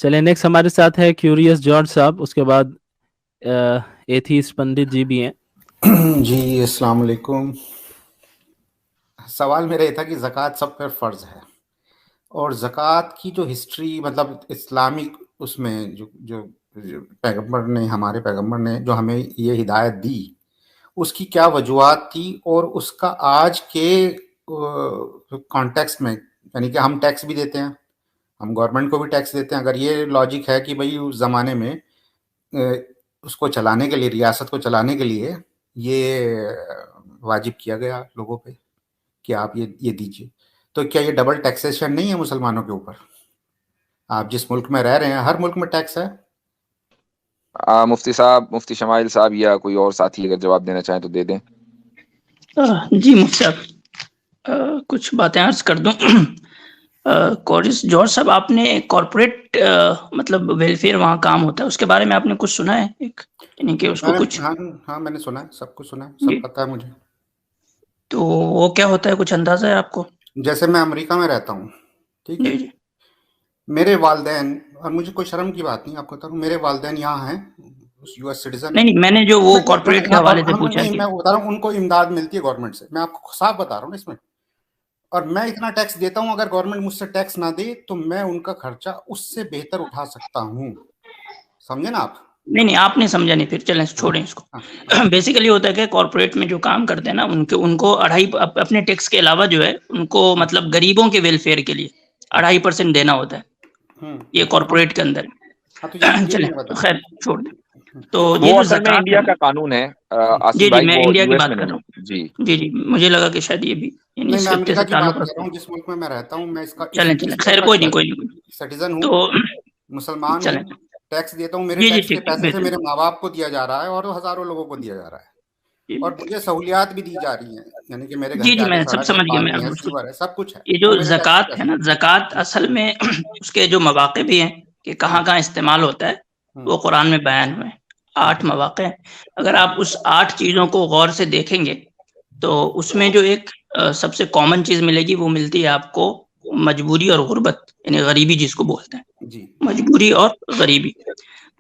चलिए, नेक्स्ट हमारे साथ है क्यूरियस जॉर्ज साहब, उसके बाद एथीस्ट पंडित जी भी हैं। जी, अस्सलाम वालेकुम। सवाल मेरा ये था कि ज़कात सब पर फ़र्ज़ है और ज़कात की जो हिस्ट्री मतलब इस्लामिक उसमें जो पैगंबर ने हमारे पैगंबर ने जो हमें ये हिदायत दी, उसकी क्या वजूहात थी और उसका आज के कॉन्टेक्स्ट में यानी कि हम टैक्स भी देते हैं, हम गवर्नमेंट को भी टैक्स देते हैं। अगर ये लॉजिक है कि भई उस ज़माने में उसको चलाने के लिए रियासत को चलाने के लिए ये वाजिब किया गया लोगों पे कि आप ये दीजिए, तो क्या ये डबल टैक्सेशन नहीं है मुसलमानों के ऊपर? आप जिस मुल्क में रह रहे हैं हर मुल्क में टैक्स है। मुफ्ती साहब, मुफ्ती शमाइल साहब या कोई और साथी अगर जवाब देना चाहें तो दे दें। जी मुफ्ती साहब, कुछ बातें अर्ज कर दूं। कोरिस जॉर्ज साहब, आपने कॉर्पोरेट मतलब वेलफेयर वहाँ काम होता है, उसके बारे में आपने कुछ सुना है? एक यानी कि उसको कुछ हाँ, मैंने सुना है, सब कुछ सुना है, जी, सब पता है मुझे। तो वो क्या होता है, कुछ अंदाजा है आपको? जैसे मैं अमेरिका में रहता हूँ, ठीक है? जी जी मेरे वालदैन, और मुझे कोई शर्म की बात नहीं, आपको बता रहा हूँ, मेरे वालदैन यहाँ हैं, यूएस सिटीजन नहीं है। नहीं, मैंने जो वो कॉर्पोरेट के हवाले से हम पूछा नहीं, कि मैं बता रहा हूँ उनको इमदाद मिलती है गवर्नमेंट से, मैं आपको साफ बता रहा हूँ ना इसमें। और मैं इतना टैक्स देता हूँ, अगर गवर्नमेंट मुझसे टैक्स ना दे तो मैं उनका खर्चा उससे बेहतर उठा सकता हूँ, समझे ना आप? नहीं नहीं, आपने समझा नहीं, फिर चलें छोड़ें इसको। हाँ। बेसिकली होता है कि कॉर्पोरेट में जो काम करते हैं ना, उनके उनको अपने टैक्स के अलावा जो है उनको मतलब गरीबों के वेलफेयर के लिए 2.5% देना होता है, ये कॉर्पोरेट के अंदर। हाँ, तो ये चलें, मैं बता रहा खैर छोड़ दें। तो ये वो जो असल में ज़कात इंडिया है का ना, कानून है, जी आसिफ जी, भाई, मैं वो इंडिया की यूएस बात में कर नहीं रहा है जी। हूँ। जी जी, मुझे लगा कि शायद ये भी यानी नहीं, इस मैं खित्ते अमेरिका से की बात ताल्लुक कर रहा रखता है। हूँ, जिस मुल्क में मैं रहता हूँ, मैं चलें इस चलें, मुल्क खैर का कोई नहीं कोई नहीं। सिटीजन हूँ, तो मुसलमान हूँ, चलें, टैक्स देता हूँ, मेरे जी जी, टैक्स के ठीक ठीक, पैसे से बेहतर। मेरे माँ बाप को दिया जा रहा है और हजारों लोगों को दिया जा रहा है, और मुझे सहूलियात भी दी जा रही हैं, यानी कि मेरे घर जी के जी, आगे मैं सब सड़क है, समझ गया, मैं पानी है, अब उसको, सीवर है, सब कुछ है, ये वो जो मेरे टैक्स के ज़कात है पैसे ना, ज़कात असल में उसके जो मवाक़े भी हैं कि हम्म, कहाँ-कहाँ इस्तेमाल होता है, हम्म, वो कुरान में बयान हुए हैं। 8 मवाक़े हैं। अगर आप उस 8 चीज़ों को गौर से देखेंगे, तो उसमें जो एक सबसे कॉमन चीज़ मिलेगी, वो मिलती है आपको मजबूरी और गुर्बत, यानी गरीबी जिसको बोलते हैं, जी, मजबूरी और गरीबी।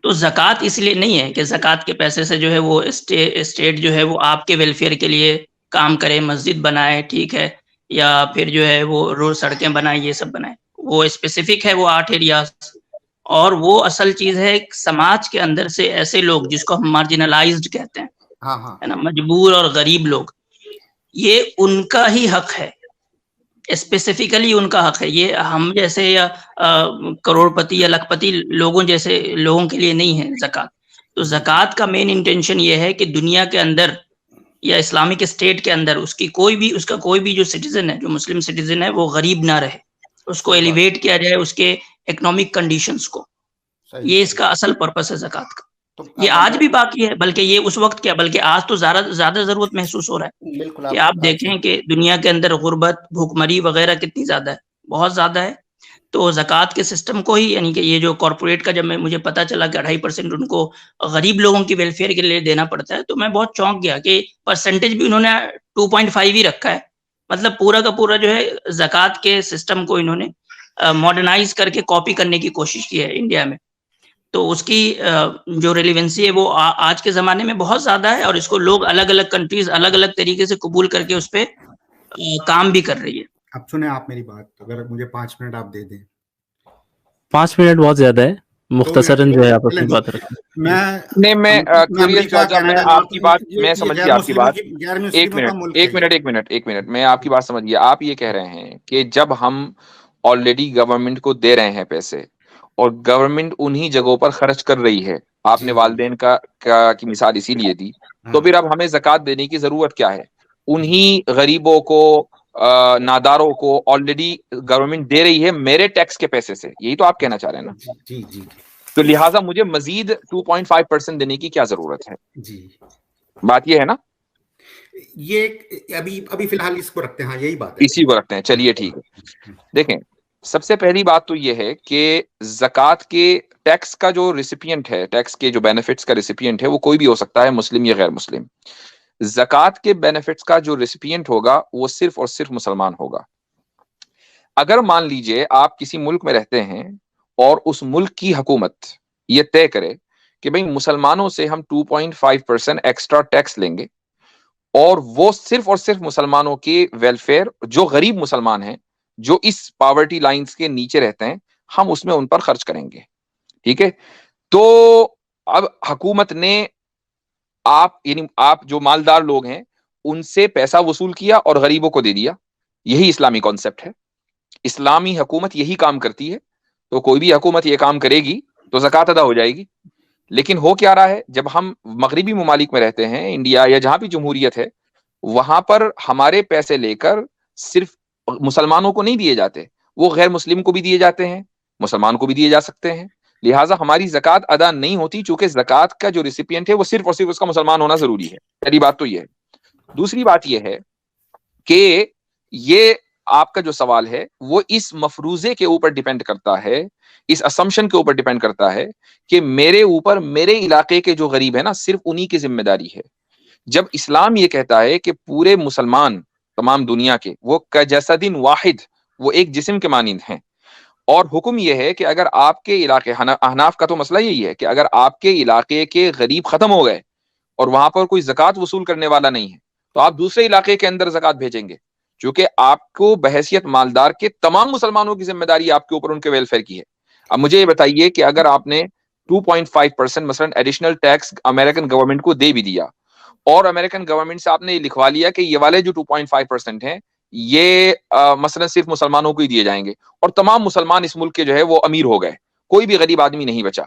तो ज़कात इसलिए नहीं है कि ज़कात के पैसे से जो है वो स्टेट जो है वो आपके वेलफेयर के लिए काम करे, मस्जिद बनाए, ठीक है? या फिर जो है वो रोड सड़कें बनाए, ये सब बनाए। वो स्पेसिफिक है, वो 8 एरियाज़, और वो असल चीज़ है समाज के अंदर से ऐसे लोग जिसको हम मार्जिनलाइज्ड कहते हैं, हाँ, हाँ, है ना? मजबूर और गरीब लोग, ये उनका ही हक है, स्पेसिफिकली उनका हक है। ये हम जैसे या करोड़पति या लखपति लोगों जैसे लोगों के लिए नहीं है ज़कात। तो जी, ज़कात का मेन इंटेंशन ये है कि दुनिया के अंदर या इस्लामिक स्टेट के अंदर उसका कोई भी जो सिटीज़न है, जो मुस्लिम सिटीज़न है, वो गरीब ना रहे। उसको सही बात, एलिवेट किया जाए उसके इकोनॉमिक कंडीशंस को। सही ये सही। इसका असल पर्पस है ज़कात का। तो ये अब आज मैं भी बाकी है, बल्कि ये उस वक़्त क्या, बल्कि आज तो ज़्यादा ज़रूरत महसूस हो रहा है। बिल्कुल कि आपकी आप बात सही। देखें कि दुनिया के अंदर गुर्बत, भूखमरी वगैरह कितनी ज़्यादा है, बहुत ज़्यादा है। तो ज़कात के सिस्टम को ही, यानी कि ये जो कॉर्पोरेट का, जब मुझे पता चला कि 2.5% उनको गरीब लोगों की वेलफेयर के लिए देना पड़ता है, तो मैं बहुत चौंक गया कि परसेंटेज भी उन्होंने 2.5 ही रखा है। मतलब पूरा का पूरा जो है ज़कात के सिस्टम को इन्होंने मॉडर्नाइज़ करके कॉपी करने की कोशिश की है इंडिया में। तो उसकी जो रेलेवेंसी है वो आज के ज़माने में बहुत ज़्यादा है, और इसको लोग अलग-अलग कंट्रीज़ अलग-अलग तरीके से कबूल करके उस पे काम भी कर रही है। अब सुने आप मेरी बात, अगर मुझे 5 मिनट आप दे दें 5 मिनट बहुत ज्यादा है, तो मैं मुख्तसरन जो है आप अपनी चलें, बात रखें। मैं नहीं, मैं मैं क्यूरियस अमेरिका, जॉर्ज साहब, मैं कनाडा, नॉर्थ, आपकी बात, मैं ये समझ गैर गया आपकी मुस्लिमों बात। की, गैर एक मुस्लिमों का मिनट, मुल्क है ये। एक मिनट, मैं आपकी बात समझ गया। आप ये कह रहे हैं कि जब हम ऑलरेडी गवर्नमेंट को दे रहे हैं पैसे और गवर्नमेंट उन्हीं जगहों पर खर्च कर रही है, आपने जी, जी, वालदेन का की मिसाल इसीलिए दी, तो फिर हाँ, अब हमें ज़कात देने की जरूरत क्या है? जी, उन्हीं गरीबों को, नादारों को ऑलरेडी गवर्नमेंट दे रही है मेरे टैक्स के पैसे से, यही तो आप कहना चाह रहे हैं ना? जी, जी, जी, तो लिहाजा मुझे मजीद 2.5% देने की क्या जरूरत है? जी, बात ये है ना? ये अभी अभी फिलहाल इसको रखते हैं, हाँ यही बात है। इसी को रखते हैं, चलिए ठीक है। देखें, सबसे पहली बात तो ये है कि जक़ात के टैक्स का जो रिसिपिएंट है, टैक्स के जो बेनिफिट्स का रिसिपिएंट है, वो कोई भी हो सकता है, मुस्लिम या गैर मुस्लिम। जक़ात के बेनिफिट्स का जो रिसिपिएंट होगा वो सिर्फ और सिर्फ मुसलमान होगा। अगर मान लीजिए आप किसी मुल्क में रहते हैं और उस मुल्क की हुकूमत ये तय करे कि भाई मुसलमानों से हम 2.5% एक्स्ट्रा टैक्स लेंगे और वो सिर्फ और सिर्फ मुसलमानों के वेलफेयर, जो गरीब मुसलमान हैं, जो इस पॉवर्टी लाइंस के नीचे रहते हैं, हम उसमें उन पर खर्च करेंगे। ठीक है, तो अब हुकूमत ने यानी आप जो मालदार लोग हैं उनसे पैसा वसूल किया और गरीबों को दे दिया। यही इस्लामी कॉन्सेप्ट है, इस्लामी हुकूमत यही काम करती है। तो कोई भी हुकूमत ये काम करेगी तो ज़कात अदा हो जाएगी। लेकिन हो क्या रहा है, जब हम मगरिबी ममालिक में रहते हैं, इंडिया या जहां भी जमहूरियत है, वहां पर हमारे पैसे लेकर सिर्फ मुसलमानों को नहीं दिए जाते, वो गैर मुस्लिम को भी दिए जाते हैं, मुसलमान को भी दिए जा सकते हैं। लिहाजा हमारी ज़कात अदा नहीं होती, चूंकि ज़कात का जो रिसिपिएंट है वो सिर्फ और सिर्फ उसका मुसलमान होना जरूरी है। पहली बात तो ये है। दूसरी बात यह है कि ये आपका जो सवाल है वो इस मफरूजे के ऊपर डिपेंड करता है, इस असम्पशन के ऊपर डिपेंड करता है कि मेरे ऊपर, मेरे इलाके के जो गरीब है ना, सिर्फ उन्हीं की जिम्मेदारी है। जब इस्लाम ये कहता है कि पूरे मुसलमान तमाम दुनिया के वो कजसदिन वाहिद, वो एक जिस्म के मानिंद हैं, और हुक्म यह है कि अगर आपके इलाके, अहनाफ का तो मसला यही है कि अगर आपके इलाके के गरीब खत्म हो गए और वहां पर कोई ज़कात वसूल करने वाला नहीं है, तो आप दूसरे इलाके के अंदर ज़कात भेजेंगे, क्योंकि आपको बहैसियत मालदार के तमाम मुसलमानों की जिम्मेदारी आपके ऊपर उनके वेलफेयर की है। अब मुझे ये बताइए कि अगर आपने 2.5% मसलन एडिशनल टैक्स अमेरिकन गवर्नमेंट को दे भी दिया और अमेरिकन गवर्नमेंट से आपने लिखवा लिया कि ये वाले जो 2.5% हैं ये मसलन सिर्फ मुसलमानों को ही दिए जाएंगे, और तमाम मुसलमान इस मुल्क के जो है वो अमीर हो गए, कोई भी गरीब आदमी नहीं बचा,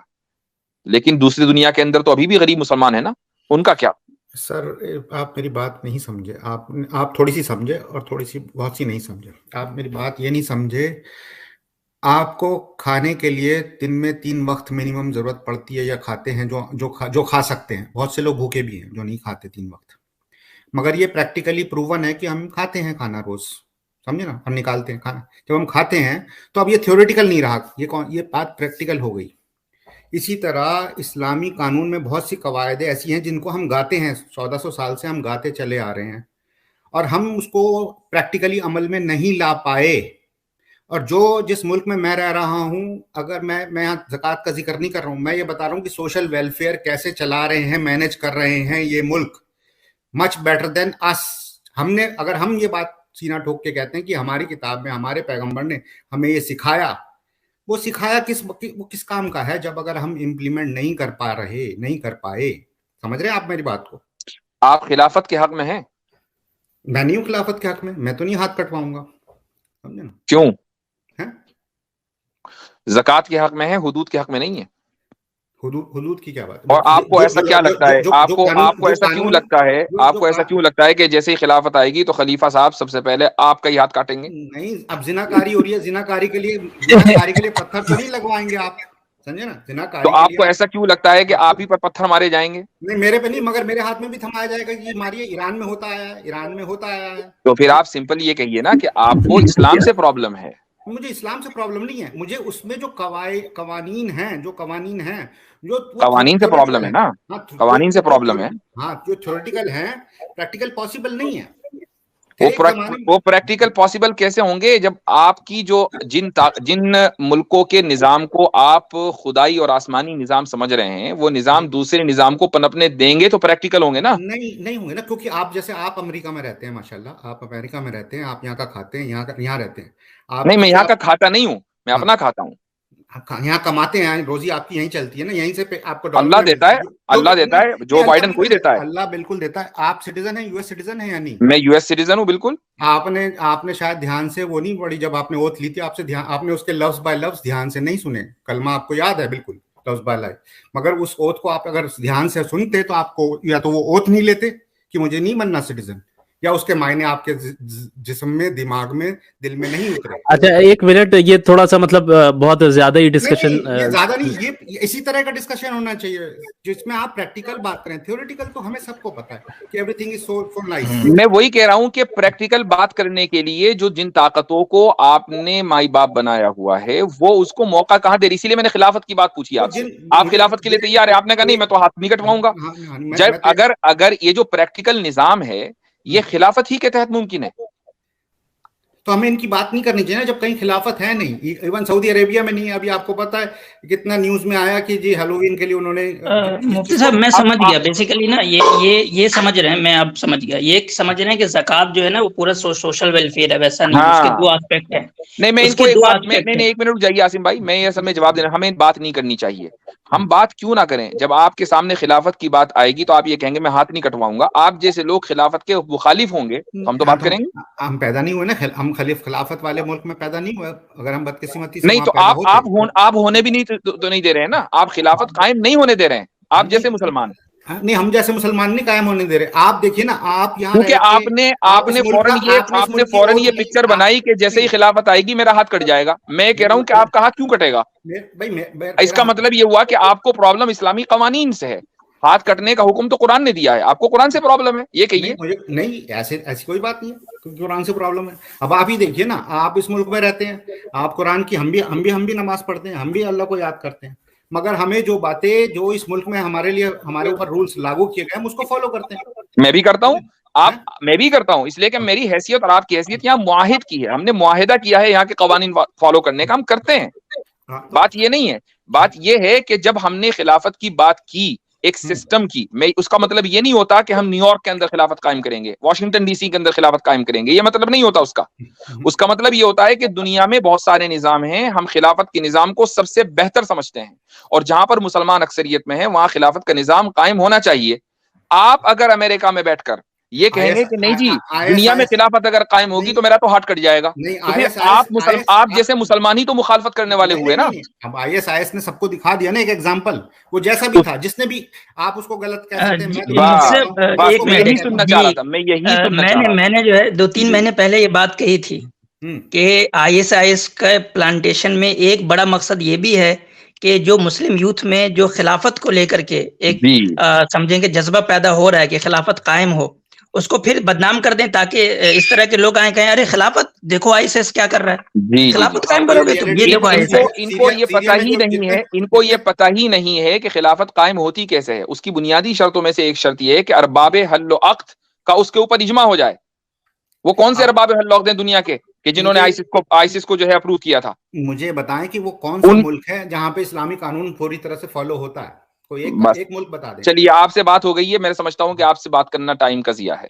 लेकिन दूसरी दुनिया के अंदर तो अभी भी गरीब मुसलमान है ना, उनका क्या? सर, आप मेरी बात नहीं समझे। आप थोड़ी सी समझे और थोड़ी सी, बहुत सी नहीं समझे। आप मेरी बात ये नहीं समझे। आपको खाने के लिए दिन में 3 वक्त मिनिमम जरूरत पड़ती है, या खाते हैं जो खा सकते हैं। बहुत से लोग भूखे भी हैं जो नहीं खाते 3 वक्त, मगर ये प्रैक्टिकली प्रूवन है कि हम खाते हैं खाना रोज, समझे ना, हम निकालते हैं खाना। जब हम खाते हैं तो अब ये थ्योरेटिकल नहीं रहा, ये बात प्रैक्टिकल हो गई। इसी तरह इस्लामी कानून में बहुत सी कवायदे ऐसी हैं जिनको हम गाते हैं, 1400 साल से हम गाते चले आ रहे हैं, और हम उसको प्रैक्टिकली अमल में नहीं ला पाए। और जिस मुल्क में मैं रह रहा हूं, अगर मैं यहाँ ज़कात का जिक्र नहीं कर रहा हूं, मैं ये बता रहा हूं कि सोशल वेलफेयर कैसे चला रहे हैं, मैनेज कर रहे हैं ये मुल्क, मच बेटर देन अस। अगर हम ये बात सीना ठोक के कहते हैं कि हमारी किताब में हमारे पैगंबर ने हमें ये सिखाया, वो सिखाया वो किस काम का है, जब अगर हम इम्प्लीमेंट नहीं कर पाए। समझ रहे हैं आप मेरी बात को? आप खिलाफत के हक में हैं? मैं नहीं हूं खिलाफत के हक में, मैं तो नहीं हाथ कटवाऊंगा, समझे ना? क्यों? है? ज़कात के हक में है, हुदूद के हक में नहीं है। हुदूद की क्या बात है? और आपको ऐसा क्या लगता है, आपको ऐसा क्यों लगता है, आपको ऐसा क्यों लगता है कि जैसे ही खिलाफत आएगी तो खलीफा साहब सबसे पहले आपका ही हाथ काटेंगे? नहीं, अब जिनाकारी हो रही है, जिनाकारी के लिए पत्थर तो नहीं लगवाएंगे आप, समझे ना? जिनाकारी तो आपको ऐसा क्यों लगता है कि आप ही पर पत्थर मारे जाएंगे? नहीं, मेरे पे नहीं, मगर मेरे हाथ में भी थमाया जाएगा कि मारिए। ईरान में होता आया है। तो फिर आप सिंपल ये कहिए ना कि आपको इस्लाम से प्रॉब्लम है। मुझे इस्लाम से प्रॉब्लम नहीं है, मुझे उसमें जो कवानीन हैं जो कवानीन से प्रॉब्लम है ना? कवानीन से प्रॉब्लम है। हाँ, जो थ्योरेटिकल है, प्रैक्टिकल पॉसिबल नहीं है। वो प्रैक्टिकल पॉसिबल कैसे होंगे जब आपकी जो जिन मुल्कों के निजाम को आप खुदाई और आसमानी निजाम समझ रहे हैं, वो निजाम दूसरे निजाम को पनपने देंगे तो प्रैक्टिकल होंगे ना? नहीं होंगे ना, क्योंकि आप अमेरिका में रहते हैं, माशाल्लाह, आप अमेरिका में रहते हैं, आप यहाँ का खाते हैं, यहाँ रहते हैं आप। नहीं, मैं यहाँ का खाता नहीं हूँ, मैं अपना खाता हूँ। यहाँ कमाते हैं, रोजी आपकी यहीं चलती है ना, यहीं से आपको अल्लाह देता है, जो बाइडेन कोई देता है। अल्लाह बिल्कुल देता है। आप सिटीजन है, यूएस सिटीजन है या नहीं? मैं यूएस सिटीजन हूँ, बिल्कुल। आपने शायद ध्यान से वो नहीं पढ़ी, जब आपने ओथ ली थी, आपने उसके लफ्ज बाय लफ्ज ध्यान से नहीं सुने। कलमा आपको याद है बिल्कुल, लफ्ज बाय लफ्ज, मगर उस ओथ को आप अगर ध्यान से सुनते तो आपको, या तो वो ओथ नहीं लेते कि मुझे नहीं बनना सिटीजन, या उसके मायने आपके जिस्म में, दिमाग में, दिल में नहीं उतरे। अच्छा, 1 मिनट, ये थोड़ा सा मतलब बहुत ज्यादा ही डिस्कशन, ज्यादा नहीं, ये इसी तरह का डिस्कशन होना चाहिए जिसमें आप प्रैक्टिकल बात करें। थ्योरेटिकल तो हमें सबको पता है कि एवरीथिंग इज सो नाइस। मैं वही कह रहा हूं कि प्रैक्टिकल बात करने के लिए जो जिन ताकतों को आपने माई बाप बनाया हुआ है, वो उसको मौका कहां दे रही। इसीलिए मैंने खिलाफत की बात पूछी आपसे। आप खिलाफत के लिए तैयार है? आपने कहा नहीं, मैं तो हाथ नहीं कटवाऊंगा। जब अगर ये जो प्रैक्टिकल निजाम है ये खिलाफत ही के तहत मुमकिन है। तो हमें इनकी बात नहीं करनी चाहिए ना, जब कहीं खिलाफत है नहीं। इवन सऊदी अरेबिया में नहीं है। अभी आपको पता है कितना न्यूज में आया कि जी हैलोवीन के लिए उन्होंने मुफ्ती साहब मैं समझ गया बेसिकली ना, ये समझ रहे हैं, मैं अब समझ गया, ये समझ रहे हैं कि ज़कात जो है ना वो पूरा सोशल वेलफेयर है, वैसा नहीं, उसके दो एस्पेक्ट है। नहीं, मैं इनको एक बात, नहीं एक मिनट रुक जाइए आसिम भाई, मैं ये सब में जवाब देना, हमें बात नहीं करनी चाहिए। हम बात क्यों ना करें? जब आपके सामने खिलाफत की बात आएगी तो आप ये कहेंगे मैं हाथ नहीं कटवाऊंगा। आप जैसे लोग खिलाफत के मुखालिफ होंगे तो हम तो बात करेंगे। हम पैदा नहीं हुए ना, हम खिलाफत वाले मुल्क में पैदा नहीं हुए। अगर हम बदकिस्मती से नहीं तो आप होने भी नहीं तो नहीं दे रहे हैं ना, आप खिलाफत कायम नहीं होने दे रहे हैं, आप जैसे मुसलमान। नहीं, हम जैसे मुसलमान नहीं कायम होने दे रहे। आप देखिए ना, आप यहाँ क्योंकि आपने फौरन ये पिक्चर बनाई कि जैसे ही खिलाफत आएगी मेरा हाथ कट जाएगा। मैं कह रहा हूं कि आपका हाथ क्यों कटेगा? इसका मतलब ये हुआ कि आपको प्रॉब्लम इस्लामी कवानीन से है। हाथ कटने का हुक्म तो कुरान ने दिया है, आपको कुरान से प्रॉब्लम है, ये कहिए। नहीं, ऐसी कोई बात नहीं है, कुरान से प्रॉब्लम है। अब आप ही देखिए ना, आप इस मुल्क में रहते हैं, आप कुरान की, हम भी नमाज पढ़ते हैं, हम भी अल्लाह को याद करते हैं, मगर हमें जो बातें जो इस मुल्क में हमारे ऊपर रूल्स लागू किए गए हम उसको फॉलो करते हैं। मैं भी करता हूँ, मैं भी करता हूँ, इसलिए कि मेरी हैसियत और आपकी हैसियत यहाँ मुआहिद की है, हमने मुआहिदा किया है यहाँ के कवानीन फॉलो करने का, हम करते हैं। बात ये नहीं है, बात ये है कि जब हमने खिलाफत की बात की, एक सिस्टम की, मैं उसका मतलब ये नहीं होता कि हम न्यूयॉर्क के अंदर खिलाफत कायम करेंगे, वॉशिंगटन डीसी के अंदर खिलाफत कायम करेंगे, ये मतलब नहीं होता उसका। उसका मतलब ये होता है कि दुनिया में बहुत सारे निजाम हैं, हम खिलाफत के निजाम को सबसे बेहतर समझते हैं, और जहां पर मुसलमान अक्सरियत में है वहां खिलाफत का निजाम कायम होना चाहिए। आप अगर अमेरिका में बैठकर ये कहेंगे कि नहीं जी दुनिया में खिलाफत अगर कायम होगी तो मेरा तो हाथ कट जाएगा, तो फिर आप जैसे मुसलमान ही तो मुखालफत करने वाले हुए ना। अब ISIS ने सबको दिखा दिया ना एक एग्जांपल, वो जैसा भी था, जिसने भी, आप उसको गलत कह सकते हैं। मैं यही सुनना चाह रहा था, मैं यही सुनना चाह रहा था। मैंने जो है 2-3 महीने पहले ये बात कही थी कि ISIS का प्लांटेशन में एक बड़ा मकसद ये भी है कि जो मुस्लिम यूथ में जो खिलाफत को लेकर के एक समझेंगे जज्बा पैदा हो रहा है कि खिलाफत कायम हो, उसको फिर बदनाम कर दें, ताकि इस तरह के लोग आए कहें अरे खिलाफत देखो ISIS क्या कर रहा है, खिलाफत कायम करोगे तुम, ये देखो इनको ये पता ही नहीं है, इनको ये पता ही नहीं है कि खिलाफत कायम होती कैसे है। उसकी बुनियादी शर्तों में से एक शर्त ये है कि अरबाबे हल्लो अक्द का उसके ऊपर इजमा हो जाए। वो कौन से अरबाबे हल्लो अक्द हैं दुनिया के कि जिन्होंने आइसिस को जो है अप्रूव किया था? मुझे बताएं कि वो कौन सा मुल्क है जहां पे इस्लामी कानून पूरी तरह से फॉलो होता है, कोई एक मुल्क बता दें। चलिए, आपसे बात हो गई है, मैं समझता हूं कि आपसे बात करना टाइम का जिया है।